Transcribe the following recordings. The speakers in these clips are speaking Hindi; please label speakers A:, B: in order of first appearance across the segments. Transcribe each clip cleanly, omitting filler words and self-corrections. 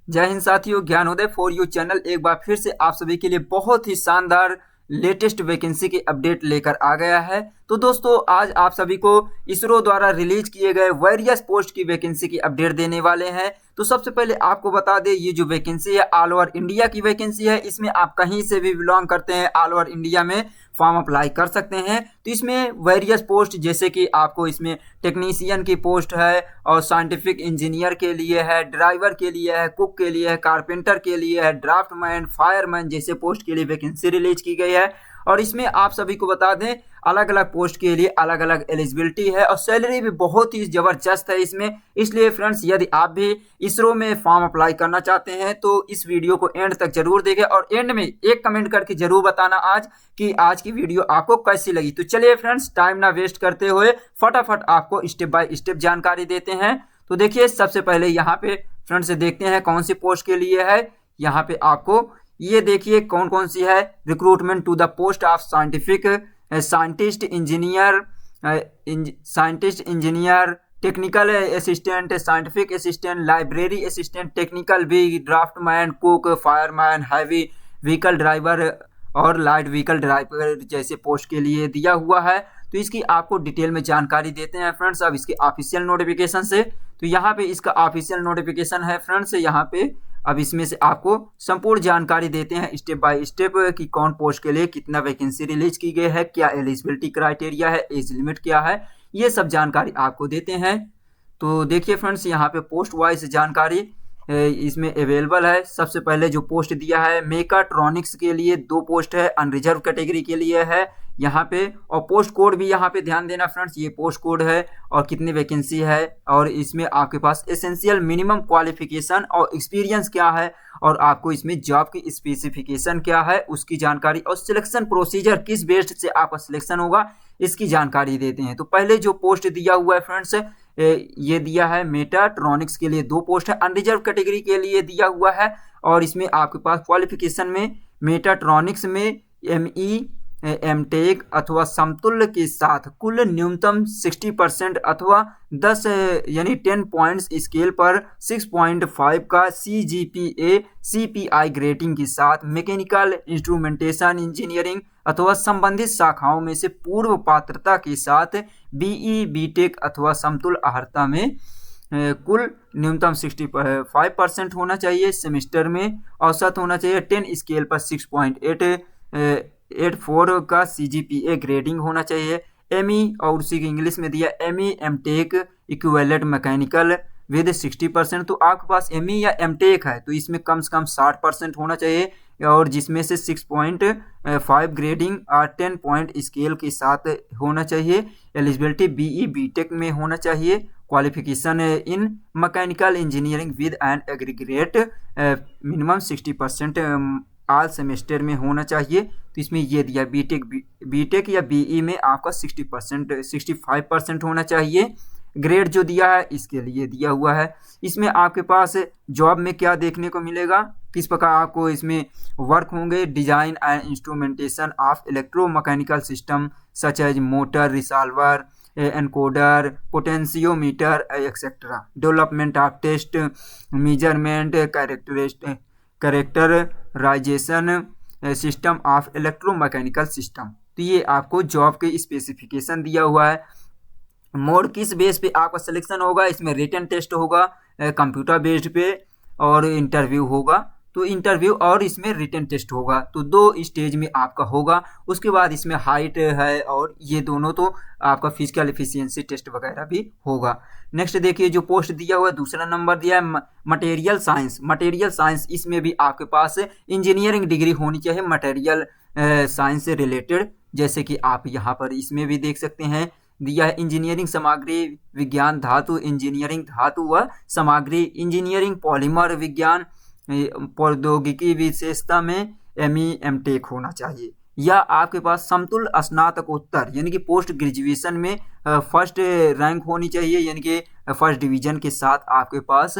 A: जय हिंद साथियों, ज्ञानोदय फॉर यू चैनल एक बार फिर से आप सभी के लिए बहुत ही शानदार लेटेस्ट वैकेंसी की अपडेट लेकर आ गया है। तो दोस्तों, आज आप सभी को इसरो द्वारा रिलीज किए गए वेरियस पोस्ट की वैकेंसी की अपडेट देने वाले हैं। तो सबसे पहले आपको बता दें, ये जो वैकेंसी है ऑल ओवर इंडिया की वैकेंसी है। इसमें आप कहीं से भी बिलोंग करते हैं, ऑल ओवर इंडिया में फॉर्म अप्लाई कर सकते हैं। तो इसमें वेरियस पोस्ट जैसे कि आपको इसमें टेक्नीशियन की पोस्ट है और साइंटिफिक इंजीनियर के लिए है, ड्राइवर के लिए है, कुक के लिए है, कारपेंटर के लिए है, ड्राफ्टमैन, फायरमैन जैसे पोस्ट के लिए वैकेंसी रिलीज की गई है। और इसमें आप सभी को बता दें, अलग अलग पोस्ट के लिए अलग अलग एलिजिबिलिटी है और सैलरी भी बहुत ही ज़बरदस्त है इसमें। इसलिए फ्रेंड्स, यदि आप भी इसरो में फॉर्म अप्लाई करना चाहते हैं तो इस वीडियो को एंड तक जरूर देखें और एंड में एक कमेंट करके जरूर बताना आज कि आज की वीडियो आपको कैसी लगी। तो चलिए फ्रेंड्स, टाइम ना वेस्ट करते हुए फटाफट आपको स्टेप बाय स्टेप जानकारी देते हैं। तो देखिए, सबसे पहले यहाँ पे फ्रेंड्स देखते हैं कौन सी पोस्ट के लिए है। यहाँ पे आपको ये देखिए कौन कौन सी है। Recruitment to the post of scientific scientist engineer, technical assistant, scientific assistant, library assistant, technical भी, draftman, cook, fireman, heavy vehicle driver और लाइट व्हीकल ड्राइवर जैसे पोस्ट के लिए दिया हुआ है। तो इसकी आपको डिटेल में जानकारी देते हैं फ्रेंड्स अब इसके ऑफिशियल नोटिफिकेशन से। तो यहाँ पे इसका ऑफिशियल नोटिफिकेशन है फ्रेंड्स, यहाँ पे अब इसमें से आपको संपूर्ण जानकारी देते हैं स्टेप बाय स्टेप कि कौन पोस्ट के लिए कितना वैकेंसी रिलीज की गई है, क्या एलिजिबिलिटी क्राइटेरिया है, एज लिमिट क्या है, ये सब जानकारी आपको देते हैं। तो देखिए फ्रेंड्स, यहाँ पे पोस्ट वाइज जानकारी इसमें अवेलेबल है। सबसे पहले जो पोस्ट दिया है मेकाट्रॉनिक्स के लिए 2 पोस्ट है, अनरिजर्व कैटेगरी के लिए है यहाँ पे। और पोस्ट कोड भी यहाँ पे ध्यान देना फ्रेंड्स, ये पोस्ट कोड है और कितनी वैकेंसी है और इसमें आपके पास एसेंशियल मिनिमम क्वालिफिकेशन और एक्सपीरियंस क्या है और आपको इसमें जॉब की स्पेसिफिकेशन क्या है उसकी जानकारी और सिलेक्शन प्रोसीजर किस बेस्ड से आपका सिलेक्शन होगा इसकी जानकारी देते हैं। तो पहले जो पोस्ट दिया हुआ है फ्रेंड्स, ये दिया है मेटाट्रॉनिक्स के लिए 2 पोस्ट है, अनरिजर्व कैटेगरी के लिए दिया हुआ है। और इसमें आपके पास क्वालिफिकेशन में मेटाट्रॉनिक्स में एमई एमटेक अथवा समतुल्य के साथ कुल न्यूनतम 60% अथवा 10 यानी 10 पॉइंट्स स्केल पर 6.5 का CGPA CPI ग्रेडिंग के साथ मैकेनिकल इंस्ट्रूमेंटेशन इंजीनियरिंग अथवा संबंधित शाखाओं में से पूर्व पात्रता के साथ BE BTech अथवा समतुल्य अर्हता में कुल न्यूनतम 65% होना चाहिए। सेमेस्टर में औसत होना चाहिए 10 स्केल पर 6.84 का CGPA ग्रेडिंग होना चाहिए। एमई और उसी की इंग्लिश में दिया ME MTech equivalent mechanical with 60%। तो आपके पास एमई या एमटेक है तो इसमें कम से कम 60% होना चाहिए और जिसमें से 6.5 ग्रेडिंग और 10 पॉइंट स्केल के साथ होना चाहिए। एलिजिबिलिटी BE BTech में होना चाहिए। Qualification in mechanical engineering with an aggregate minimum 60% all semester में होना चाहिए। तो इसमें ये दिया बीटेक या BE में आपका 65% होना चाहिए। ग्रेड जो दिया है इसके लिए दिया हुआ है। इसमें आपके पास जॉब में क्या देखने को मिलेगा, किस प्रकार आपको इसमें वर्क होंगे। Design and instrumentation of electromechanical system such as motor, resolver, encoder, potentiometer etcetera. Development of test measurement characterization system of electromechanical system. तो ये आपको जॉब के स्पेसिफिकेशन दिया हुआ है। मोड किस बेस पे आपका सिलेक्शन होगा, इसमें रिटन टेस्ट होगा कंप्यूटर बेस्ड पे और इंटरव्यू होगा। तो इंटरव्यू और इसमें रिटन टेस्ट होगा, तो 2 स्टेज में आपका होगा। उसके बाद इसमें हाइट है और ये दोनों तो आपका फिजिकल एफिशिएंसी टेस्ट वगैरह भी होगा। नेक्स्ट देखिए जो पोस्ट दिया हुआ है, दूसरा नंबर दिया है मटेरियल साइंस। मटेरियल साइंस इसमें भी आपके पास इंजीनियरिंग डिग्री होनी चाहिए मटेरियल साइंस से रिलेटेड, जैसे कि आप यहाँ पर इसमें भी देख सकते हैं दिया है इंजीनियरिंग सामग्री विज्ञान, धातु इंजीनियरिंग धातु व सामग्री, इंजीनियरिंग पॉलीमर विज्ञान, प्रौद्योगिकी विशेषता में एमई एमटेक होना चाहिए। या आपके पास समतुल्य स्नातकोत्तर यानी कि पोस्ट ग्रेजुएशन में फर्स्ट रैंक होनी चाहिए, यानी कि फर्स्ट डिवीजन के साथ आपके पास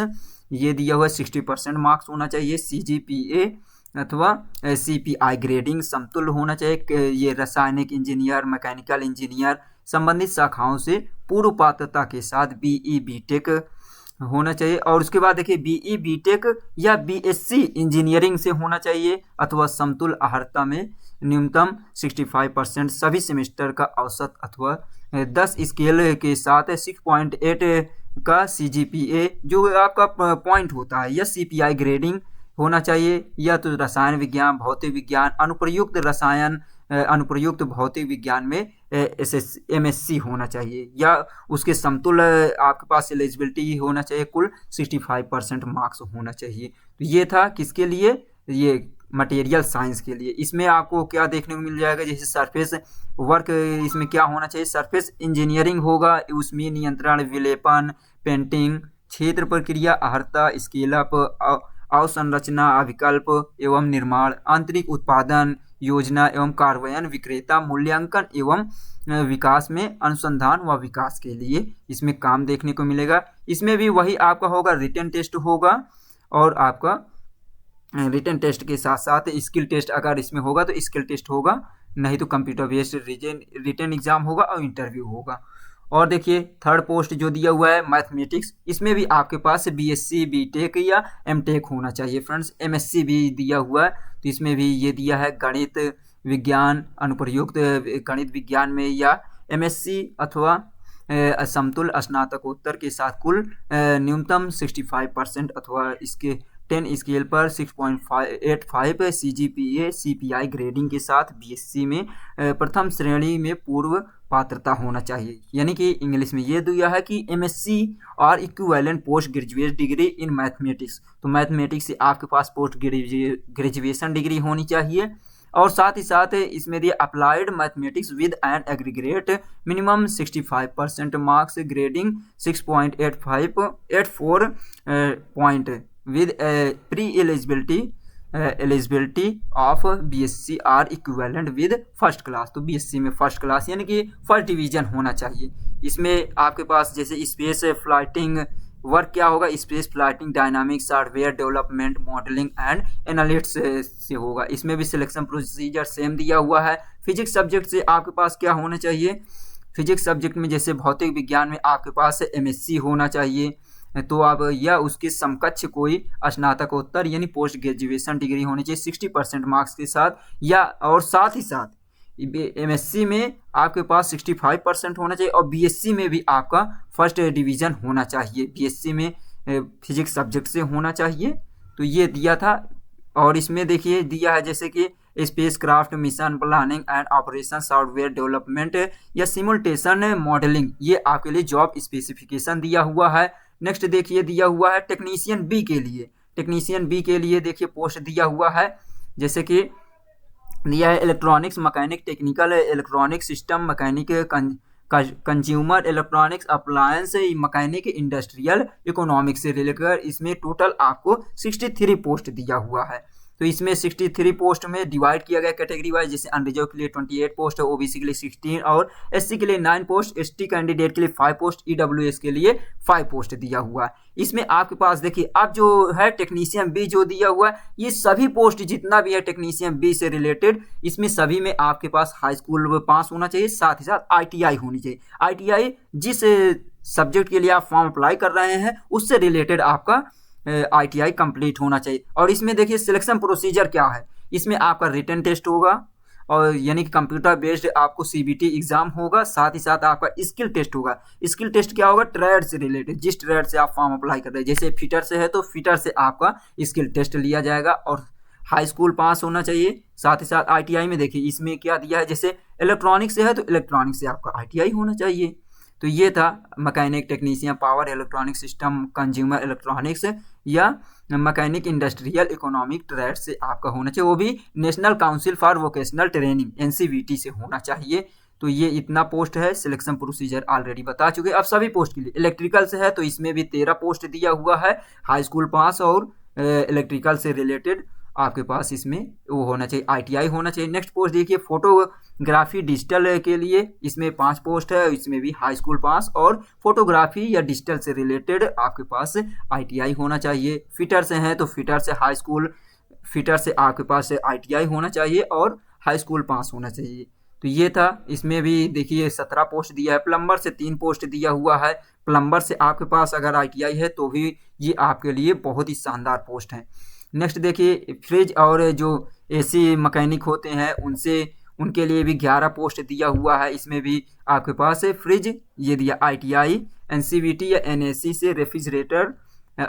A: ये दिया हुआ 60% मार्क्स होना चाहिए। CGPA अथवा CPI ग्रेडिंग समतुल्य होना चाहिए। ये रासायनिक इंजीनियर, मैकेनिकल इंजीनियर संबंधित शाखाओं से पूर्व पात्रता के साथ BE BTech होना चाहिए। और उसके बाद देखिए बीई बीटेक या बीएससी इंजीनियरिंग से होना चाहिए, अथवा समतुल्य अर्हता में न्यूनतम 65% सभी सेमेस्टर का औसत, अथवा 10 स्केल के साथ 6.8 का सीजीपीए जो आपका पॉइंट होता है, या सीपीआई ग्रेडिंग होना चाहिए, या तो रसायन विज्ञान, भौतिक विज्ञान, अनुप्रयुक्त रसायन, अनुप्रयुक्त भौतिक विज्ञान में एमएससी होना चाहिए, या उसके समतुल्य आपके पास एलिजिबिलिटी होना चाहिए। कुल 65% मार्क्स होना चाहिए। तो ये था किसके लिए, ये मटेरियल साइंस के लिए। इसमें आपको क्या देखने को मिल जाएगा, जैसे सरफेस वर्क, इसमें क्या होना चाहिए, सरफेस इंजीनियरिंग होगा, उसमें नियंत्रण, विलेपन, पेंटिंग, क्षेत्र प्रक्रिया, अर्हता, स्केल अप, अवसंरचना, अभिकल्प एवं निर्माण, आंतरिक उत्पादन, योजना एवं कार्यान्वयन, विक्रेता, मूल्यांकन एवं विकास में अनुसंधान व विकास के लिए इसमें काम देखने को मिलेगा। इसमें भी वही आपका होगा, रिटन टेस्ट होगा, और आपका रिटन टेस्ट के साथ साथ स्किल टेस्ट अगर इसमें होगा तो स्किल टेस्ट होगा, नहीं तो कंप्यूटर बेस्ड रिटन एग्जाम होगा और इंटरव्यू होगा। और देखिए थर्ड पोस्ट जो दिया हुआ है मैथमेटिक्स, इसमें भी आपके पास बीएससी बीटेक या एमटेक होना चाहिए फ्रेंड्स। एमएससी भी दिया हुआ है, तो इसमें भी ये दिया है गणित विज्ञान, अनुप्रयुक्त गणित विज्ञान में, या एमएससी अथवा समतुल्य स्नातकोत्तर के साथ कुल न्यूनतम 65% अथवा इसके 10 स्केल पर 6.85 सीजीपीए सीपीआई ग्रेडिंग के साथ बीएससी में प्रथम श्रेणी में पूर्व पात्रता होना चाहिए। यानी कि इंग्लिश में ये दिया है कि एमएससी और equivalent post graduate degree in mathematics, तो मैथमेटिक्स से आपके पास पोस्ट ग्रेजुएशन डिग्री होनी चाहिए। और साथ ही साथ इसमें दिया applied mathematics with an aggregate minimum 65% marks, grading 6.84 point with eligibility of BSc or equivalent with first class. तो बीएससी में फर्स्ट क्लास यानी कि फर्स्ट डिवीजन होना चाहिए। इसमें आपके पास जैसे स्पेस फ्लाइटिंग वर्क क्या होगा, space flighting, dynamic, software development, modelling and analytics से होगा। इसमें भी सिलेक्शन प्रोसीजर सेम दिया हुआ है। फिजिक्स सब्जेक्ट से आपके पास क्या होना चाहिए, फिजिक्स सब्जेक्ट में जैसे भौतिक विज्ञान में आपके पास एमएससी होना चाहिए, तो आप या उसके समकक्ष कोई स्नातकोत्तर यानी पोस्ट ग्रेजुएशन डिग्री होनी चाहिए 60% मार्क्स के साथ, या और साथ ही साथ एमएससी में आपके पास 65% होना चाहिए, और बीएससी में भी आपका फर्स्ट डिवीजन होना चाहिए, बीएससी में फिजिक्स सब्जेक्ट से होना चाहिए। तो ये दिया था। और इसमें देखिए दिया है जैसे कि space craft, mission planning and operation, software development या सिमुलेशन मॉडलिंग, ये आपके लिए जॉब स्पेसिफिकेशन दिया हुआ है। नेक्स्ट देखिए दिया हुआ है टेक्नीशियन बी के लिए, टेक्नीशियन बी के लिए देखिए पोस्ट दिया हुआ है, जैसे कि दिया है electronics mechanic, technical electronic system mechanic, consumer electronics, appliance mechanic, industrial economics से लेकर इसमें टोटल आपको 63 पोस्ट दिया हुआ है। तो इसमें 63 पोस्ट में डिवाइड किया गया कैटेगरी वाइज, जैसे अनरिजर्व के लिए 28 पोस्ट है, ओबीसी के लिए 16 और एससी के लिए 9 पोस्ट, एसटी कैंडिडेट के लिए 5 पोस्ट, ईडब्ल्यूएस के लिए 5 पोस्ट दिया हुआ है। इसमें आपके पास देखिए अब जो है टेक्नीशियन बी जो दिया हुआ है, ये सभी पोस्ट जितना भी है टेक्नीशियन बी से रिलेटेड, इसमें सभी में आपके पास हाई स्कूल पास होना चाहिए, साथ ही साथ आईटीआई होनी चाहिए। आईटीआई जिस सब्जेक्ट के लिए आप फॉर्म अप्लाई कर रहे हैं उससे रिलेटेड आपका आईटीआई कंप्लीट होना चाहिए। और इसमें देखिए सिलेक्शन प्रोसीजर क्या है, इसमें आपका रिटन टेस्ट होगा, और यानी कि कंप्यूटर बेस्ड आपको सीबीटी एग्जाम होगा, साथ ही साथ आपका स्किल टेस्ट होगा। स्किल टेस्ट क्या होगा, ट्रेड से रिलेटेड, जिस ट्रेड से आप फॉर्म अप्लाई कर रहे हैं, जैसे फिटर से है तो फिटर से आपका स्किल टेस्ट लिया जाएगा, और हाई स्कूल पास होना चाहिए। साथ ही साथ आईटीआई में देखिए इसमें क्या दिया है, जैसे इलेक्ट्रॉनिक से है तो इलेक्ट्रॉनिक से आपका आईटीआई होना चाहिए। तो ये था mechanic, technician, power electronic system, consumer electronics या मैकेनिक, इंडस्ट्रियल इकोनॉमिक ट्रेड से आपका होना चाहिए, वो भी national council for vocational training NCVT से होना चाहिए। तो ये इतना पोस्ट है, सिलेक्शन प्रोसीजर ऑलरेडी बता चुके। अब सभी पोस्ट के लिए इलेक्ट्रिकल से है तो इसमें भी 13 पोस्ट दिया हुआ है, हाई स्कूल पास और इलेक्ट्रिकल से रिलेटेड आपके पास इसमें वो होना चाहिए, आईटीआई होना चाहिए। नेक्स्ट पोस्ट देखिए फोटोग्राफी डिजिटल के लिए, इसमें 5 पोस्ट है, इसमें भी हाई स्कूल पास और फोटोग्राफी या डिजिटल से रिलेटेड आपके पास आईटीआई होना चाहिए। फिटर से हैं तो फिटर से हाई स्कूल, फिटर से आपके पास आईटीआई होना चाहिए और हाई स्कूल पास होना चाहिए। तो ये था। इसमें भी देखिए 17 पोस्ट दिया है। प्लम्बर से 3 पोस्ट दिया हुआ है। प्लम्बर से आपके पास अगर ITI है तो भी ये आपके लिए बहुत ही शानदार पोस्ट है। नेक्स्ट देखिए फ्रिज और जो AC मैकेनिक होते हैं उनके लिए भी 11 पोस्ट दिया हुआ है। इसमें भी आपके पास फ्रिज ये दिया ITI, NCVT या NAC से रेफ्रिजरेटर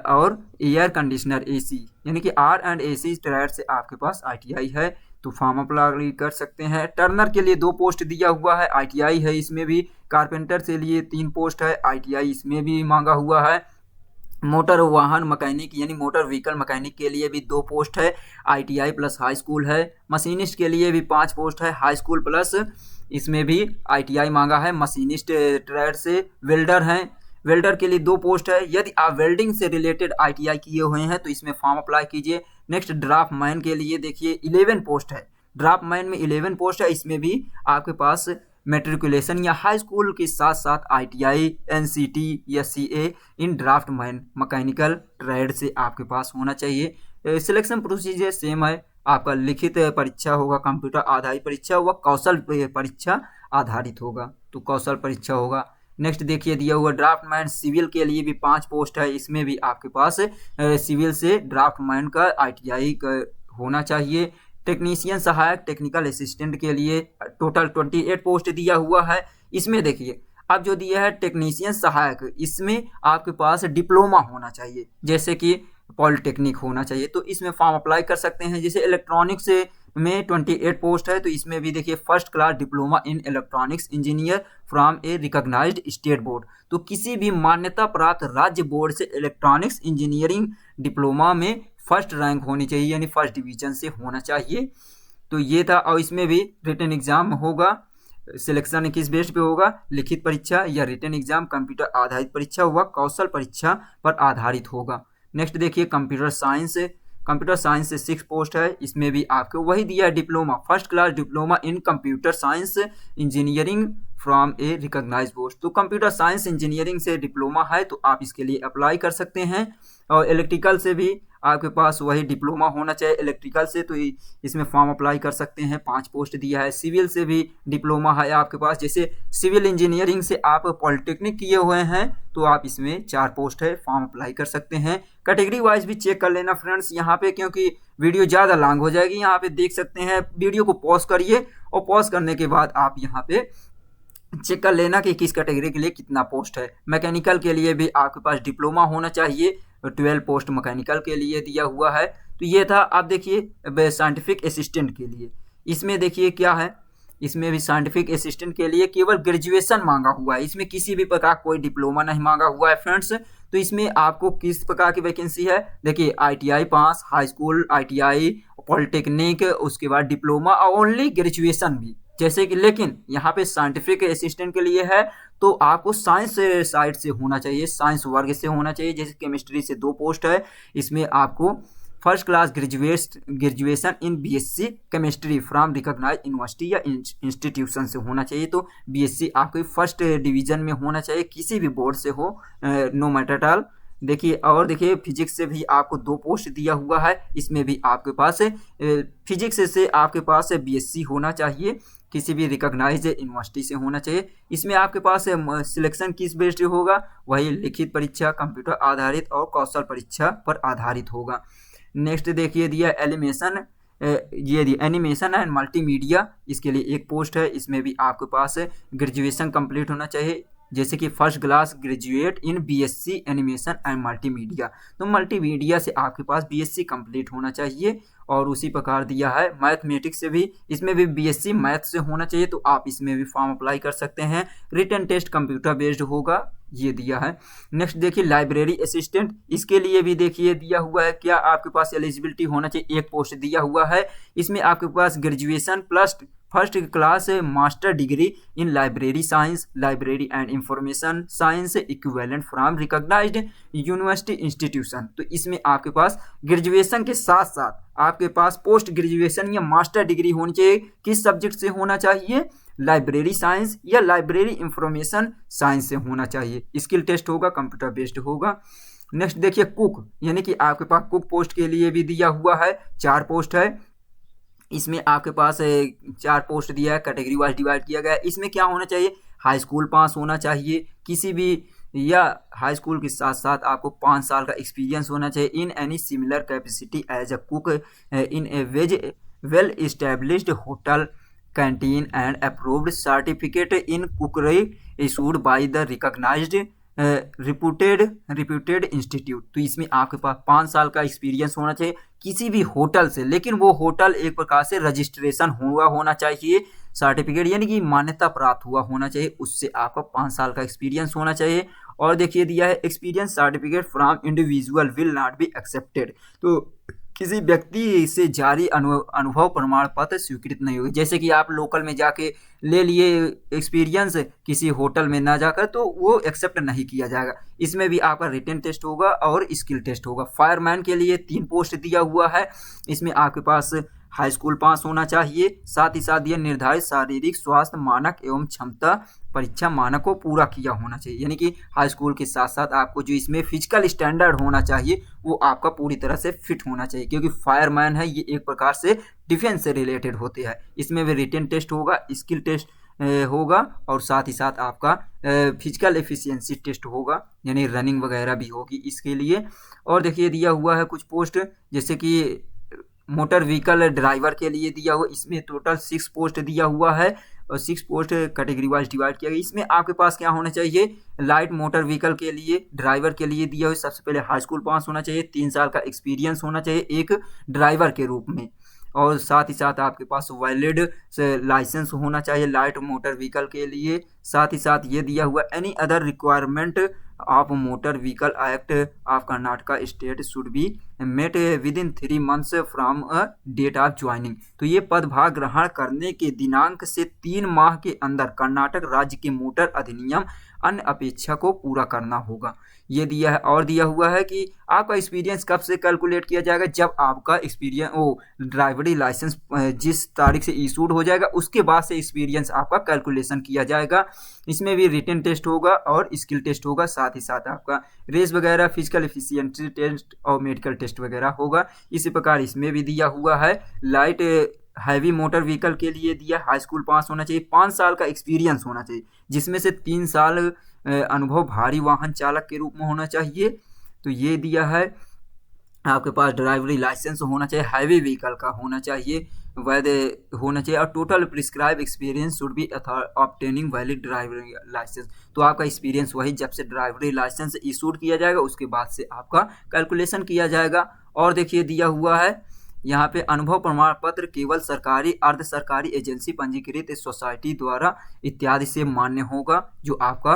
A: और एयर कंडीशनर AC यानी कि R&AC ट्रेड से आपके पास ITI है तो फॉर्म अप्लाई कर सकते हैं। टर्नर के लिए 2 पोस्ट दिया हुआ है, ITI है इसमें भी। कारपेंटर के लिए 3 पोस्ट है, ITI इसमें भी मांगा हुआ है। मोटर वाहन मैकेनिक यानी मोटर व्हीकल मैकेनिक के लिए भी 2 पोस्ट है, ITI प्लस हाई स्कूल है। मशीनिस्ट के लिए भी 5 पोस्ट है, हाई स्कूल प्लस इसमें भी ITI मांगा है। मशीनिस्ट ट्रेड से वेल्डर हैं, वेल्डर के लिए 2 पोस्ट है। यदि आप वेल्डिंग से रिलेटेड ITI किए हुए हैं तो इसमें फॉर्म अप्लाई कीजिए। नेक्स्ट ड्राफ्ट मैन के लिए देखिए 11 पोस्ट है। ड्राफ्ट मैन में 11 पोस्ट है। इसमें भी आपके पास मेट्रिकुलेशन या हाई स्कूल के साथ साथ ITI, NCT या CA इन ड्राफ्ट मैन मैकेनिकल ट्रेड से आपके पास होना चाहिए। सिलेक्शन प्रोसीजर सेम है। आपका लिखित परीक्षा होगा, कंप्यूटर आधारित परीक्षा व कौशल परीक्षा आधारित होगा, तो कौशल परीक्षा होगा। नेक्स्ट देखिए दिया हुआ ड्राफ्ट मैन सिविल के लिए भी 5 पोस्ट है। इसमें भी आपके पास सिविल से ड्राफ्ट मैन का ITI होना चाहिए। टेक्नीशियन सहायक टेक्निकल असिस्टेंट के लिए टोटल 28 पोस्ट दिया हुआ है। इसमें देखिए अब जो दिया है टेक्नीशियन सहायक, इसमें आपके पास डिप्लोमा होना चाहिए, जैसे कि पॉलिटेक्निक होना चाहिए, तो इसमें फॉर्म अप्लाई कर सकते हैं। जैसे इलेक्ट्रॉनिक्स में 28 पोस्ट है तो इसमें भी देखिए first class diploma in electronics engineer from a recognised state board, तो किसी भी मान्यता प्राप्त राज्य बोर्ड से इलेक्ट्रॉनिक्स इंजीनियरिंग डिप्लोमा में फर्स्ट रैंक होनी चाहिए यानी फर्स्ट डिवीजन से होना चाहिए। तो ये था। और इसमें भी रिटन एग्जाम होगा। सिलेक्शन किस बेस पे होगा, लिखित परीक्षा या रिटन एग्जाम, कंप्यूटर आधारित परीक्षा हुआ कौशल परीक्षा पर आधारित होगा। नेक्स्ट देखिए कंप्यूटर साइंस। कंप्यूटर साइंस से 6 पोस्ट है। इसमें भी आपको वही दिया है diploma, first class diploma in computer science engineering from a recognised board, तो कंप्यूटर साइंस इंजीनियरिंग से डिप्लोमा है तो आप इसके लिए अप्लाई कर सकते हैं। और इलेक्ट्रिकल से भी आपके पास वही डिप्लोमा होना चाहिए इलेक्ट्रिकल से, तो इसमें फॉर्म अप्लाई कर सकते हैं। 5 पोस्ट दिया है। सिविल से भी डिप्लोमा है आपके पास, जैसे सिविल इंजीनियरिंग से आप पॉलिटेक्निक किए हुए हैं तो आप इसमें 4 पोस्ट है, फॉर्म अप्लाई कर सकते हैं। कैटेगरी वाइज भी चेक कर लेना फ्रेंड्स यहाँ पे, क्योंकि वीडियो ज़्यादा लॉन्ग हो जाएगी। यहाँ पे देख सकते हैं, वीडियो को पॉज करिए और पॉज करने के बाद आप यहाँ पे चेक कर लेना कि किस कैटेगरी के लिए कितना पोस्ट है। मैकेनिकल के लिए भी आपके पास डिप्लोमा होना चाहिए, 12 पोस्ट मैकेनिकल के लिए दिया हुआ है। तो ये था। आप देखिए साइंटिफिक असिस्टेंट के लिए, इसमें देखिए क्या है, इसमें भी साइंटिफिक असिस्टेंट के लिए केवल ग्रेजुएशन मांगा हुआ है। इसमें किसी भी प्रकार कोई डिप्लोमा नहीं मांगा हुआ है फ्रेंड्स। तो इसमें आपको किस प्रकार की वैकेंसी है, देखिए ITI पास, हाई स्कूल ITI, पॉलिटेक्निक, उसके बाद डिप्लोमा और ओनली ग्रेजुएशन भी, जैसे कि। लेकिन यहाँ पे साइंटिफिक असिस्टेंट के लिए है तो आपको साइंस साइड से होना चाहिए, साइंस वर्ग से होना चाहिए। जैसे केमिस्ट्री से 2 पोस्ट है। इसमें आपको first class graduation in BSc chemistry from recognised university या इंस्टीट्यूशन से होना चाहिए, तो BSc आपके फर्स्ट डिवीजन में होना चाहिए, किसी भी बोर्ड से हो, नो मैटर ऑल। देखिए और देखिए फिजिक्स से भी आपको 2 पोस्ट दिया हुआ है। इसमें भी आपके पास फिजिक्स से आपके पास BSc होना चाहिए, किसी भी रिकॉग्नाइज्ड यूनिवर्सिटी से होना चाहिए। इसमें आपके पास सिलेक्शन किस बेस्ड होगा, वही लिखित परीक्षा, कंप्यूटर आधारित और कौशल परीक्षा पर आधारित होगा। नेक्स्ट देखिए दिया एनिमेशन, ये दिया एनिमेशन एंड मल्टीमीडिया, इसके लिए 1 पोस्ट है। इसमें भी आपके पास ग्रेजुएशन कंप्लीट होना चाहिए, जैसे कि first class graduate in BSc animation and multimedia, तो मल्टीमीडिया से आपके पास BSc कंप्लीट होना चाहिए। और उसी प्रकार दिया है मैथमेटिक्स से भी, इसमें भी BSc मैथ से होना चाहिए, तो आप इसमें भी फॉर्म अप्लाई कर सकते हैं। रिटन टेस्ट कंप्यूटर बेस्ड होगा, ये दिया है। नेक्स्ट देखिए लाइब्रेरी असिस्टेंट, इसके लिए भी देखिए दिया हुआ है क्या आपके पास एलिजिबिलिटी होना चाहिए, 1 पोस्ट दिया हुआ है। इसमें आपके पास graduation plus first class master degree in library science, library and information science equivalent from recognised university institution, तो इसमें आपके पास ग्रेजुएशन के साथ साथ आपके पास पोस्ट ग्रेजुएशन या मास्टर डिग्री होनी चाहिए। किस सब्जेक्ट से होना चाहिए, लाइब्रेरी साइंस या लाइब्रेरी इंफॉर्मेशन साइंस से होना चाहिए। स्किल टेस्ट होगा, कंप्यूटर बेस्ड होगा। नेक्स्ट देखिए कुक, यानी कि आपके पास कुक पोस्ट के लिए भी दिया हुआ है, 4 पोस्ट है। इसमें आपके पास 4 पोस्ट दिया है, कैटेगरी वाइज डिवाइड किया गया है। इसमें क्या होना चाहिए, हाई स्कूल पास होना चाहिए किसी भी, या हाई स्कूल के साथ साथ आपको 5 साल का एक्सपीरियंस होना चाहिए in any similar capacity as a cook in a well established hotel canteen and approved certificate in cookery issued by the recognised reputed institute. तो इसमें आपके पास 5 साल का एक्सपीरियंस होना चाहिए किसी भी होटल से, लेकिन वो होटल एक प्रकार से रजिस्ट्रेशन हुआ होना चाहिए, सर्टिफिकेट यानी कि मान्यता प्राप्त हुआ होना चाहिए, उससे आपका 5 साल का एक्सपीरियंस होना चाहिए। और देखिए दिया है experience certificate from individual will not be accepted. तो किसी व्यक्ति से जारी अनुभव प्रमाण पत्र स्वीकृत नहीं होगी। जैसे कि आप लोकल में जाके ले लिए एक्सपीरियंस किसी होटल में ना जाकर, तो वो एक्सेप्ट नहीं किया जाएगा। इसमें भी आपका रिटन टेस्ट होगा और स्किल टेस्ट होगा। फायरमैन के लिए 3 पोस्ट दिया हुआ है। इसमें आपके पास हाई स्कूल पास होना चाहिए, साथ ही साथ ये निर्धारित शारीरिक स्वास्थ्य मानक एवं क्षमता परीक्षा मानक को पूरा किया होना चाहिए। यानी कि हाई स्कूल के साथ साथ आपको जो इसमें फिजिकल स्टैंडर्ड होना चाहिए वो आपका पूरी तरह से फिट होना चाहिए, क्योंकि फायरमैन है ये एक प्रकार से डिफेंस से रिलेटेड होते हैं। इसमें भी रिटन टेस्ट होगा, स्किल टेस्ट होगा और साथ ही साथ आपका फिजिकल एफिशिएंसी टेस्ट होगा, यानी रनिंग वगैरह भी होगी इसके लिए। और देखिए दिया हुआ है कुछ पोस्ट, जैसे कि मोटर व्हीकल ड्राइवर के लिए दिया हुआ, इसमें टोटल 6 पोस्ट दिया हुआ है और 6 पोस्ट कैटेगरी वाइज डिवाइड किया गया। इसमें आपके पास क्या होना चाहिए, लाइट मोटर व्हीकल के लिए ड्राइवर के लिए दिया हुआ सबसे पहले हाई स्कूल पास होना चाहिए, 3 साल का एक्सपीरियंस होना चाहिए एक ड्राइवर के रूप में, और साथ ही साथ आपके पास वैलिड लाइसेंस होना चाहिए लाइट मोटर व्हीकल के लिए। साथ ही साथ ये दिया हुआ any other requirement of motor vehicle act of Karnataka state should be met with in 3 months from a date of joining. तो ये पदभार ग्रहण करने के दिनांक से 3 माह के अंदर कर्नाटक राज्य के मोटर अधिनियम अन्य अपेक्षा को पूरा करना होगा, ये दिया है। और दिया हुआ है कि आपका एक्सपीरियंस कब से कैलकुलेट किया जाएगा, जब आपका एक्सपीरियंस ड्राइवरी लाइसेंस जिस तारीख से इशूड हो जाएगा उसके बाद से एक्सपीरियंस आपका कैलकुलेशन किया जाएगा। इसमें भी रिटन टेस्ट होगा और स्किल टेस्ट होगा, साथ ही साथ आपका रेस वगैरह फिजिकल एफिशिएंसी टेस्ट और मेडिकल टेस्ट वगैरह होगा। इसी प्रकार इसमें भी दिया हुआ है लाइट हैवी मोटर व्हीकल के लिए दिया हाई स्कूल पास होना चाहिए, 5 साल का एक्सपीरियंस होना चाहिए, जिसमें से 3 साल अनुभव भारी वाहन चालक के रूप में होना चाहिए। तो ये दिया है आपके पास ड्राइवरी लाइसेंस होना चाहिए, हैवी व्हीकल का होना चाहिए, वैध होना चाहिए, और total prescribe experience should be obtaining valid driving licence. तो आपका एक्सपीरियंस वही जब से ड्राइवरी लाइसेंस इशूड किया जाएगा उसके बाद से आपका कैलकुलेशन किया जाएगा। और देखिए दिया हुआ है यहाँ पे अनुभव प्रमाण पत्र केवल सरकारी अर्ध सरकारी एजेंसी पंजीकृत सोसाइटी द्वारा इत्यादि से मान्य होगा, जो आपका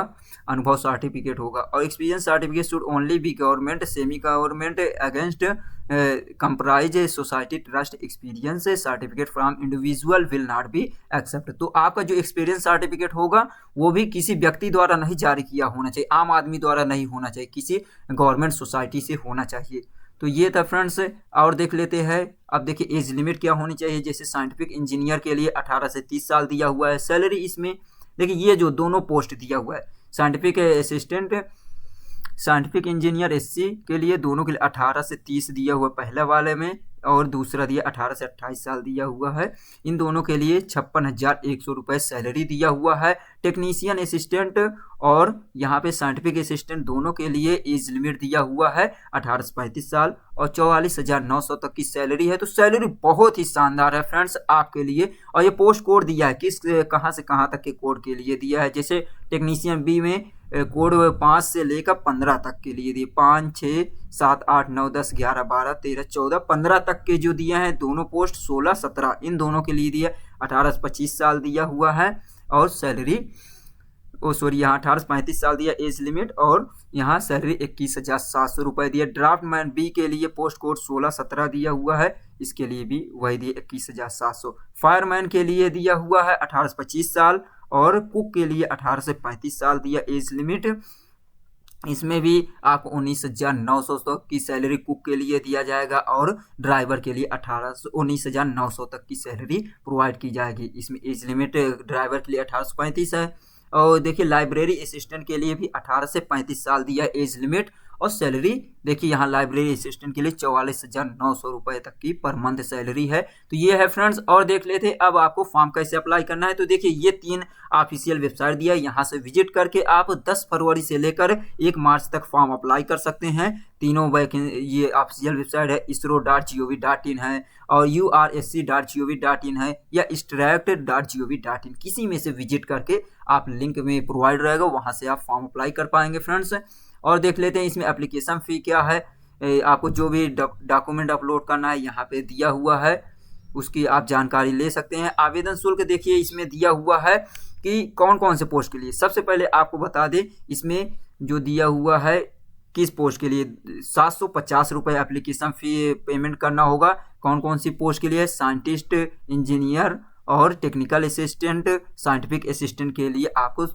A: अनुभव सर्टिफिकेट होगा। और experience certificate should only be government semi government against comprise society trust experience certificate from individual will not be accept. तो आपका जो एक्सपीरियंस सर्टिफिकेट होगा वो भी किसी व्यक्ति द्वारा नहीं जारी किया होना चाहिए, आम आदमी द्वारा नहीं होना चाहिए, किसी गवर्नमेंट सोसाइटी से होना चाहिए। तो ये था फ्रेंड्स। और देख लेते हैं अब देखिए एज लिमिट क्या होनी चाहिए। जैसे साइंटिफिक इंजीनियर के लिए 18 से 30 साल दिया हुआ है। सैलरी इसमें देखिए ये जो दोनों पोस्ट दिया हुआ है, scientific assistant scientific engineer SC के लिए दोनों के लिए 18 से 30 दिया हुआ पहले वाले में, और दूसरा दिया 18 से 28 साल दिया हुआ है। इन दोनों के लिए 56,100 रुपये सैलरी दिया हुआ है। टेक्नीशियन असिस्टेंट और यहाँ पे साइंटिफिक असिस्टेंट दोनों के लिए एज लिमिट दिया हुआ है 18 से 35 साल और 44,900 तक की सैलरी है। तो सैलरी बहुत ही शानदार है फ्रेंड्स आपके लिए। और ये पोस्ट कोड दिया है किस कहाँ से कहाँ तक के कोड के लिए दिया है। जैसे टेक्नीशियन बी में कोड 5 से लेकर 15 तक के लिए दिए, 5, 6, 7, 8, 9, 10, 11, 12, 13, 14, 15 तक के जो दिए हैं दोनों पोस्ट 16, 17 इन दोनों के लिए दिया। 18 से 25 साल दिया हुआ है और सैलरी यहाँ 18 से 35 साल दिया एज लिमिट, और यहाँ सैलरी 21,700 रुपये दिया। ड्राफ्टमैन बी के लिए पोस्ट कोड 16, 17 दिया हुआ है, इसके लिए भी वही दिए 21,700। फायरमैन के लिए दिया हुआ है 18 से 25 साल और कुक के लिए 18 से 35 साल दिया एज लिमिट। इसमें भी आपको 19,900 तक की सैलरी कुक के लिए दिया जाएगा और ड्राइवर के लिए 19,900 तक की सैलरी प्रोवाइड की जाएगी। इसमें एज लिमिट ड्राइवर के लिए 18 से 35 है। और देखिए लाइब्रेरी असिस्टेंट के लिए भी 18 से 35 साल दिया एज लिमिट, और सैलरी देखिए यहाँ लाइब्रेरी असिस्टेंट के लिए 44,900 रुपये तक की पर मंथ सैलरी है। तो ये है फ्रेंड्स। और देख लेते अब आपको फॉर्म कैसे अप्लाई करना है। तो देखिए ये 3 ऑफिशियल वेबसाइट दिया है, यहाँ से विजिट करके आप 10 फरवरी से लेकर 1 मार्च तक फॉर्म अप्लाई कर सकते हैं। तीनों ये ऑफिशियल वेबसाइट है, isro.gov.in है और urSC.gov.in है या extract.gov.in, किसी में से विजिट करके आप लिंक में प्रोवाइड रहेगा, वहाँ से आप फॉर्म अप्लाई कर पाएंगे फ्रेंड्स। और देख लेते हैं इसमें एप्लीकेशन फ़ी क्या है। आपको जो भी डॉक्यूमेंट अपलोड करना है यहाँ पे दिया हुआ है, उसकी आप जानकारी ले सकते हैं। आवेदन शुल्क देखिए इसमें दिया हुआ है कि कौन कौन से पोस्ट के लिए। सबसे पहले आपको बता दें इसमें जो दिया हुआ है किस पोस्ट के लिए 750 रुपये एप्लीकेशन फ़ी पेमेंट करना होगा। कौन कौन सी पोस्ट के लिए? साइंटिस्ट, इंजीनियर और टेक्निकल असिस्टेंट, साइंटिफिक असिस्टेंट के लिए आपको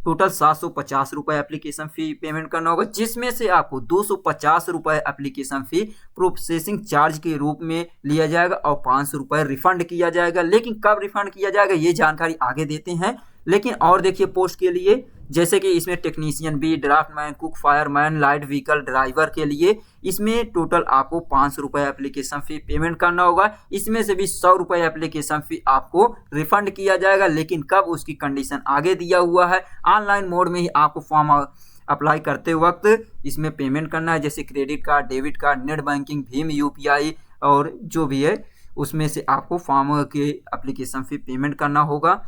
A: टोटल 750 रुपये एप्लीकेशन फ़ी पेमेंट करना होगा, जिसमें से आपको 250 रुपये एप्लीकेशन फ़ी प्रोसेसिंग चार्ज के रूप में लिया जाएगा और 500 रुपये रिफंड किया जाएगा। लेकिन कब रिफंड किया जाएगा ये जानकारी आगे देते हैं। लेकिन और देखिए पोस्ट के लिए जैसे कि इसमें technician B, draftsman, cook, fireman, light vehicle driver के लिए इसमें टोटल आपको 500 रुपये एप्लीकेशन फ़ी पेमेंट करना होगा। इसमें से भी 100 रुपये एप्लीकेशन फ़ी आपको रिफंड किया जाएगा। लेकिन कब, उसकी कंडीशन आगे दिया हुआ है। ऑनलाइन मोड में ही आपको फॉर्म अप्लाई करते वक्त इसमें पेमेंट करना है, जैसे credit card, debit card, net banking, Bhim UPI और जो भी है उसमें से आपको फॉर्म के एप्लीकेशन फ़ी पेमेंट करना होगा।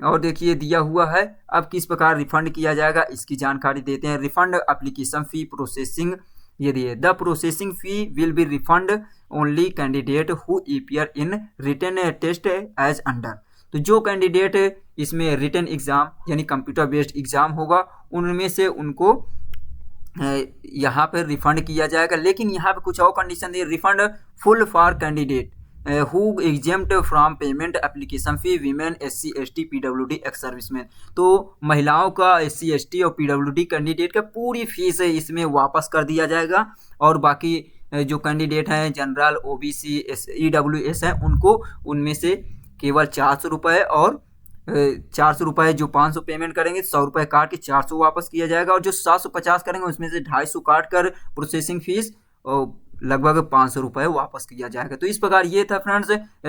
A: और देखिए दिया हुआ है अब किस प्रकार रिफंड किया जाएगा इसकी जानकारी देते हैं। रिफंड एप्लीकेशन फ़ी प्रोसेसिंग, ये दिए the processing fee will be refund only candidate who appear in written test as under. तो जो कैंडिडेट इसमें रिटन एग्ज़ाम यानी कंप्यूटर बेस्ड एग्ज़ाम होगा उनमें से उनको यहाँ पर रिफंड किया जाएगा। लेकिन यहाँ पे कुछ और condition the, refund full for candidate who exempt from payment application fee, women, SC ST PWD ex serviceman. तो महिलाओं का, SC ST और PWD कैंडिडेट का पूरी फीस इसमें वापस कर दिया जाएगा। और बाकी जो कैंडिडेट हैं जनरल, OBC, EWS हैं उनको उनमें से केवल 400 रुपये और 400 रुपये जो 500 पेमेंट करेंगे 100 रुपये काट के 400 वापस किया जाएगा। और जो 750 करेंगे उसमें से 250 काट कर प्रोसेसिंग फीस लगभग 500 रुपये वापस किया जाएगा। तो इस प्रकार ये था फ्रेंड्स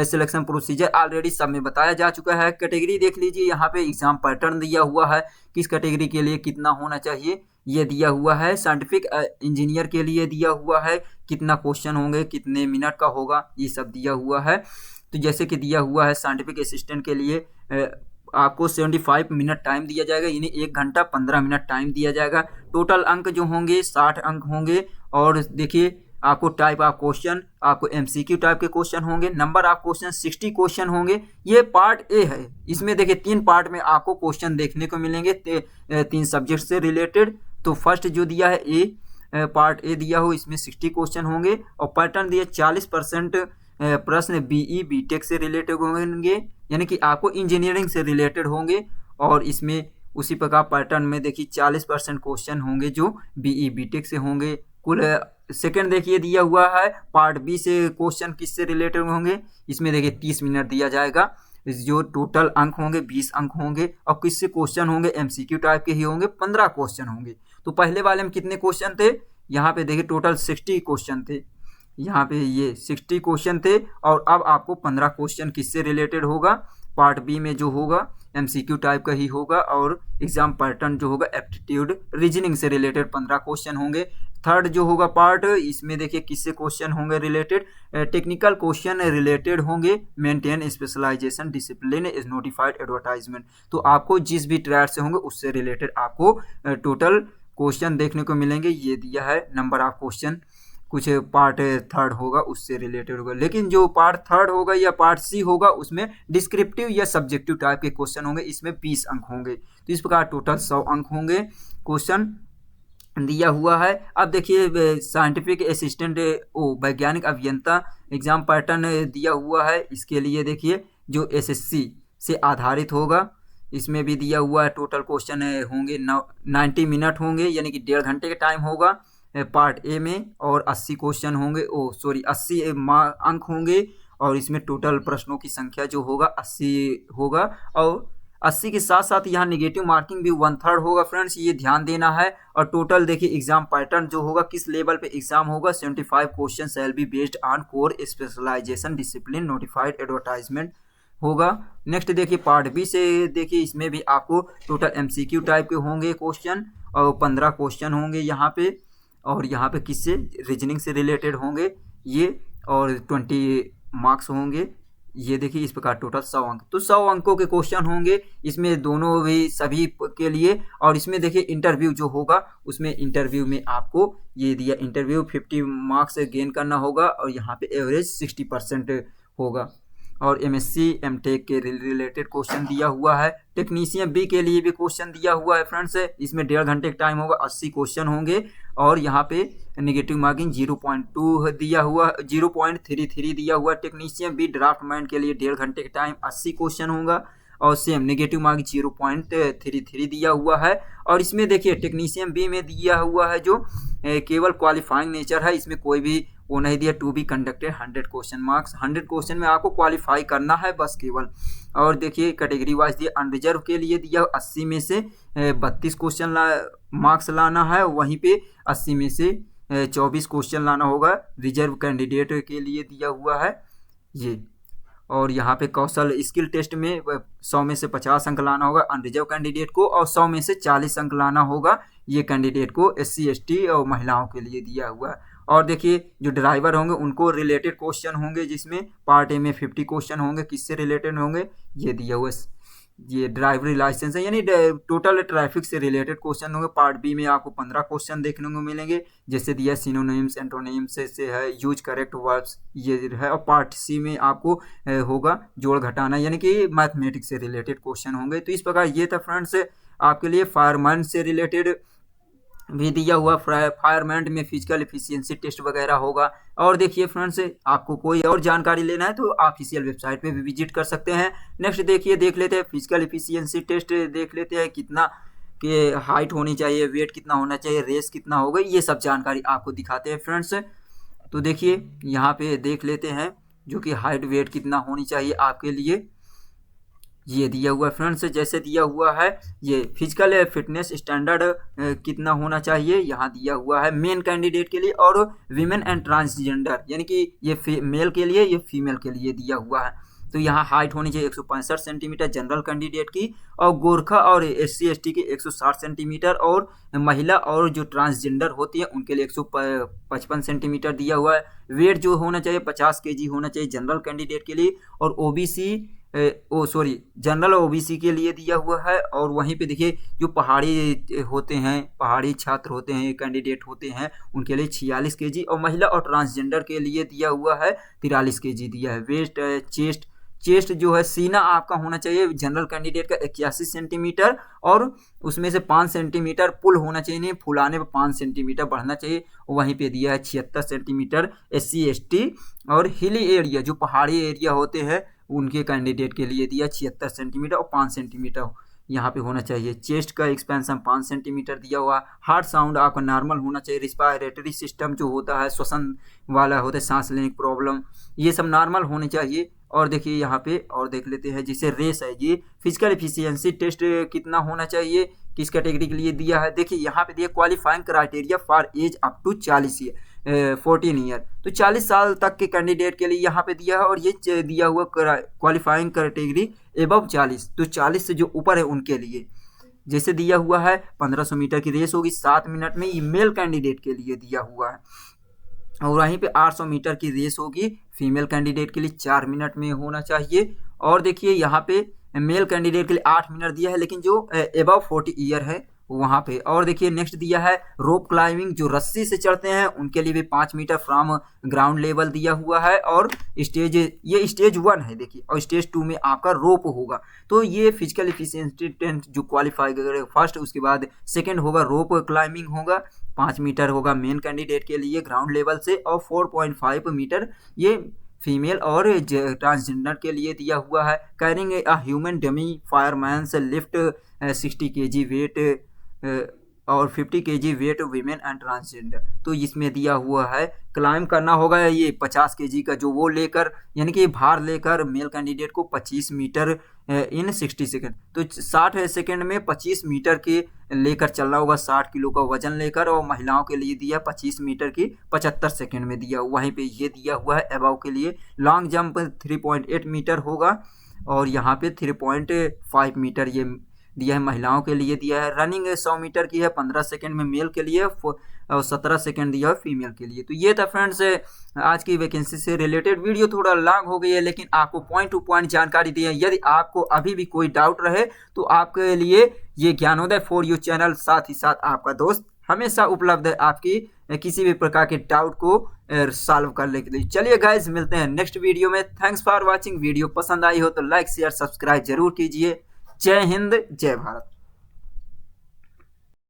A: सिलेक्शन प्रोसीजर, ऑलरेडी सब में बताया जा चुका है। कैटेगरी देख लीजिए, यहाँ पे एग्जाम पैटर्न दिया हुआ है, किस कैटेगरी के लिए कितना होना चाहिए ये दिया हुआ है। साइंटिफिक इंजीनियर के लिए दिया हुआ है कितना क्वेश्चन होंगे, कितने मिनट का होगा, ये सब दिया हुआ है। तो जैसे कि दिया हुआ है साइंटिफिक असिस्टेंट के लिए आपको 75 मिनट टाइम दिया जाएगा, यानी 1 घंटा 15 मिनट टाइम दिया जाएगा। टोटल अंक जो होंगे 60 अंक होंगे। और देखिए आपको टाइप ऑफ क्वेश्चन, आपको MCQ टाइप के क्वेश्चन होंगे। नंबर ऑफ क्वेश्चन 60 क्वेश्चन होंगे। ये पार्ट ए है, इसमें देखिए 3 पार्ट में आपको क्वेश्चन देखने को मिलेंगे 3 सब्जेक्ट से रिलेटेड। तो फर्स्ट जो दिया है पार्ट ए दिया हो, इसमें 60 क्वेश्चन होंगे और पैटर्न दिया 40% प्रश्न BE BTech से रिलेटेड होंगे, यानी कि आपको इंजीनियरिंग से रिलेटेड होंगे। और इसमें उसी प्रकार पैटर्न में देखिए 40% क्वेश्चन होंगे जो BE BTech से होंगे। कुल सेकंड देखिए दिया हुआ है पार्ट बी से क्वेश्चन किससे रिलेटेड होंगे, इसमें देखिए 30 मिनट दिया जाएगा। जो टोटल अंक होंगे 20 अंक होंगे और किससे क्वेश्चन होंगे MCQ टाइप के ही होंगे, 15 क्वेश्चन होंगे। तो पहले वाले में कितने क्वेश्चन थे, यहाँ पे देखिए टोटल 60 क्वेश्चन थे, यहाँ पे ये 60 क्वेश्चन थे। और अब आपको 15 क्वेश्चन किससे रिलेटेड होगा, पार्ट बी में जो होगा MCQ टाइप का ही होगा। और एग्जाम पैटर्न जो होगा एप्टीट्यूड रीजनिंग से रिलेटेड 15 क्वेश्चन होंगे। थर्ड जो होगा पार्ट, इसमें देखिए किससे क्वेश्चन होंगे रिलेटेड, टेक्निकल क्वेश्चन रिलेटेड होंगे। Maintain specialisation discipline is notified advertisement. तो आपको जिस भी ट्रेड से होंगे उससे रिलेटेड आपको टोटल क्वेश्चन देखने को मिलेंगे। ये दिया है नंबर ऑफ क्वेश्चन, कुछ पार्ट थर्ड होगा उससे रिलेटेड होगा। लेकिन जो पार्ट थर्ड होगा या पार्ट सी होगा उसमें डिस्क्रिप्टिव या सब्जेक्टिव टाइप के क्वेश्चन होंगे, इसमें 20 अंक होंगे। तो इस प्रकार टोटल 100 अंक होंगे क्वेश्चन दिया हुआ है। अब देखिए साइंटिफिक असिस्टेंट वैज्ञानिक अभियंता एग्जाम पैटर्न दिया हुआ है। इसके लिए देखिए जो SSC से आधारित होगा, इसमें भी दिया हुआ है टोटल क्वेश्चन होंगे 90 मिनट होंगे, यानी कि 1.5 घंटे का टाइम होगा पार्ट ए में। और 80 क्वेश्चन होंगे, 80 अंक होंगे। और इसमें टोटल प्रश्नों की संख्या जो होगा 80 होगा। और 80 के साथ साथ यहाँ नेगेटिव मार्किंग भी 1/3 होगा फ्रेंड्स, ये ध्यान देना है। और टोटल देखिए एग्जाम पैटर्न जो होगा, किस लेवल पे एग्जाम होगा, 75 question shall be based on core specialisation discipline notified advertisement होगा। नेक्स्ट देखिए पार्ट बी से देखिए, इसमें भी आपको टोटल एमसीक्यू टाइप के होंगे क्वेश्चन, और 15 क्वेश्चन होंगे यहाँ पे, और यहाँ पे किससे, रीजनिंग से रिलेटेड होंगे ये, और 20 मार्क्स होंगे। ये देखिए इस प्रकार टोटल 100 अंक, तो 100 अंकों के क्वेश्चन होंगे इसमें, दोनों भी सभी के लिए। और इसमें देखिए इंटरव्यू जो होगा, उसमें इंटरव्यू में आपको ये दिया, इंटरव्यू 50 मार्क्स गेन करना होगा, और यहाँ पे एवरेज 60% होगा। और एमएससी एमटेक के रिलेटेड क्वेश्चन दिया हुआ है। टेक्नीशियन बी के लिए भी क्वेश्चन दिया हुआ है फ्रेंड्स, इसमें 1.5 घंटे का टाइम होगा, 80 क्वेश्चन होंगे। और यहाँ पे नेगेटिव मार्किंग 0.2 दिया हुआ, 0.33 दिया हुआ। टेक्नीशियन बी ड्राफ्टमैन के लिए 1.5 घंटे का टाइम, 80 क्वेश्चन होगा, और सेम नेगेटिव मार्किंग 0.33 दिया हुआ है। और इसमें देखिए टेक्नीशियन बी में दिया हुआ है जो केवल क्वालिफाइंग नेचर है, इसमें कोई भी वो नहीं दिया, to be conducted 100 question marks, 100 question में आपको क्वालिफाई करना है बस केवल। और देखिए कैटेगरी वाइज दिया, अनरिजर्व के लिए दिया 80 में से 32 क्वेश्चन मार्क्स लाना है, वहीं पे 80 में से 24 क्वेश्चन लाना होगा। रिजर्व कैंडिडेट के लिए दिया हुआ है ये। और यहाँ पे कौशल स्किल टेस्ट में 100 में से 50 अंक लाना होगा अनरिजर्व कैंडिडेट को, और 100 में से 40 अंक लाना होगा ये कैंडिडेट को, SC ST और महिलाओं के लिए दिया हुआ है। और देखिए जो ड्राइवर होंगे उनको रिलेटेड क्वेश्चन होंगे, जिसमें पार्ट ए में 50 क्वेश्चन होंगे, किससे रिलेटेड होंगे, ये दिया हुआ ये ड्राइवरी लाइसेंस है, यानी टोटल ट्रैफिक से रिलेटेड क्वेश्चन होंगे। पार्ट बी में आपको 15 क्वेश्चन देखने को मिलेंगे, जैसे दिया सिनोनिम्स एंटोनिम्स से है, यूज करेक्ट वर्ब्स ये है। और पार्ट सी में आपको होगा जोड़ घटाना, यानी कि मैथमेटिक्स से रिलेटेड क्वेश्चन होंगे। तो इस प्रकार ये था फ्रेंड्स आपके लिए फायरमैन से रिलेटेड भी दिया हुआ, फायरमैन में फिजिकल एफिशिएंसी टेस्ट वगैरह होगा। और देखिए फ्रेंड्स आपको कोई और जानकारी लेना है तो ऑफिशियल वेबसाइट पे भी विजिट कर सकते हैं। नेक्स्ट देखिए देख लेते हैं फिजिकल एफिशिएंसी टेस्ट, देख लेते हैं कितना के हाइट होनी चाहिए, वेट कितना होना चाहिए, रेस कितना होगा, ये सब जानकारी आपको दिखाते हैं फ्रेंड्स। तो देखिए यहाँ पे देख लेते हैं जो कि हाइट वेट कितना होनी चाहिए आपके लिए, ये दिया हुआ है फ्रेंड्स। जैसे दिया हुआ है ये फिजिकल फिटनेस स्टैंडर्ड कितना होना चाहिए, यहाँ दिया हुआ है मेन कैंडिडेट के लिए, और वीमेन एंड ट्रांसजेंडर यानी कि ये मेल के लिए, ये फीमेल के लिए दिया हुआ है। तो यहाँ हाइट होनी चाहिए 165 सेंटीमीटर जनरल कैंडिडेट की, और गोरखा और SC ST की 160 सेंटीमीटर, और महिला और जो ट्रांसजेंडर होती है उनके लिए 155 सेंटीमीटर दिया हुआ है। वेट जो होना चाहिए 50 kg होना चाहिए जनरल कैंडिडेट के लिए, और जनरल OBC के लिए दिया हुआ है। और वहीं पे देखिए जो पहाड़ी होते हैं, पहाड़ी छात्र होते हैं, कैंडिडेट होते हैं, उनके लिए 46 kg, और महिला और ट्रांसजेंडर के लिए दिया हुआ है 43 kg दिया है। वेस्ट चेस्ट जो है सीना आपका होना चाहिए जनरल कैंडिडेट का 81 सेंटीमीटर, और उसमें से 5 सेंटीमीटर पुल होना चाहिए, नहीं फुलाने पर 5 सेंटीमीटर बढ़ना चाहिए। वहीं पे दिया है 76 सेंटीमीटर SC ST, और हिली एरिया जो पहाड़ी एरिया होते हैं उनके कैंडिडेट के लिए दिया 76 सेंटीमीटर और 5 सेंटीमीटर यहाँ पे होना चाहिए। चेस्ट का एक्सपेंशन 5 सेंटीमीटर दिया हुआ। हार्ट साउंड आपका नॉर्मल होना चाहिए। रिस्पायरेटरी सिस्टम जो होता है, श्वसन वाला होता है, सांस लेने की प्रॉब्लम, ये सब नॉर्मल होने चाहिए। और देखिए यहाँ पे और देख लेते हैं, जैसे रेस है, ये फिजिकल एफिशिएंसी टेस्ट कितना होना चाहिए, किस कैटेगरी के लिए दिया है। देखिए यहाँ पे दिया qualifying criteria for age up to 14 year, तो 40 साल तक के कैंडिडेट के लिए यहाँ पे दिया है। और ये दिया हुआ क्वालिफाइंग कैटेगरी एबव 40, तो 40 से जो ऊपर है उनके लिए जैसे दिया हुआ है 1500 मीटर की रेस होगी 7 मिनट में, ये मेल कैंडिडेट के लिए दिया हुआ है। और वहीं पे 800 मीटर की रेस होगी फीमेल कैंडिडेट के लिए 4 मिनट में होना चाहिए। और देखिए यहाँ पे मेल कैंडिडेट के लिए 8 मिनट दिया है, लेकिन जो एबव 40 ईयर है वहाँ पे। और देखिए नेक्स्ट दिया है रोप क्लाइंबिंग, जो रस्सी से चढ़ते हैं उनके लिए भी 5 मीटर फ्रॉम ग्राउंड लेवल दिया हुआ है। और ये स्टेज 1 है देखिए, और स्टेज 2 में आपका रोप होगा। तो ये फिजिकल एफिशिएंसी टेस्ट जो क्वालिफाई करेगा फर्स्ट, उसके बाद सेकंड होगा रोप क्लाइंबिंग होगा, 5 मीटर होगा मेन कैंडिडेट के लिए ग्राउंड लेवल से, और 4.5 मीटर ये फीमेल और ट्रांसजेंडर के लिए दिया हुआ है। Carrying a human dummy fireman से लिफ्ट 60 kg वेट और 50 kg weight women and transgender. तो इसमें दिया हुआ है क्लाइम करना होगा ये 50 kg का, जो वो लेकर यानी कि भार लेकर मेल कैंडिडेट को 25 मीटर इन 60 सेकेंड। तो 60 सेकेंड में 25 मीटर के लेकर चलना होगा, 60 किलो का वजन लेकर। और महिलाओं के लिए दिया 25 मीटर की 75 सेकेंड में दिया। वहीं पे ये दिया हुआ है अबव के लिए लॉन्ग जंप 3.8 मीटर होगा और यहाँ पे 3.5 मीटर ये दिया है महिलाओं के लिए दिया है। रनिंग 100 मीटर की है 15 सेकेंड में मेल के लिए और 17 सेकेंड दिया है फीमेल के लिए। तो ये था फ्रेंड्स आज की वैकेंसी से रिलेटेड वीडियो। थोड़ा लॉन्ग हो गई है लेकिन आपको पॉइंट टू पॉइंट जानकारी दी है। यदि आपको अभी भी कोई डाउट रहे तो आपके लिए ये ज्ञानोदय फॉर यू चैनल साथ ही साथ आपका दोस्त हमेशा उपलब्ध है आपकी किसी भी प्रकार के डाउट को सॉल्व करने के लिए। चलिए गाइज मिलते हैं नेक्स्ट वीडियो में। Thanks for watching. वीडियो पसंद आई हो तो लाइक शेयर सब्सक्राइब जरूर कीजिए। जय हिंद जय भारत।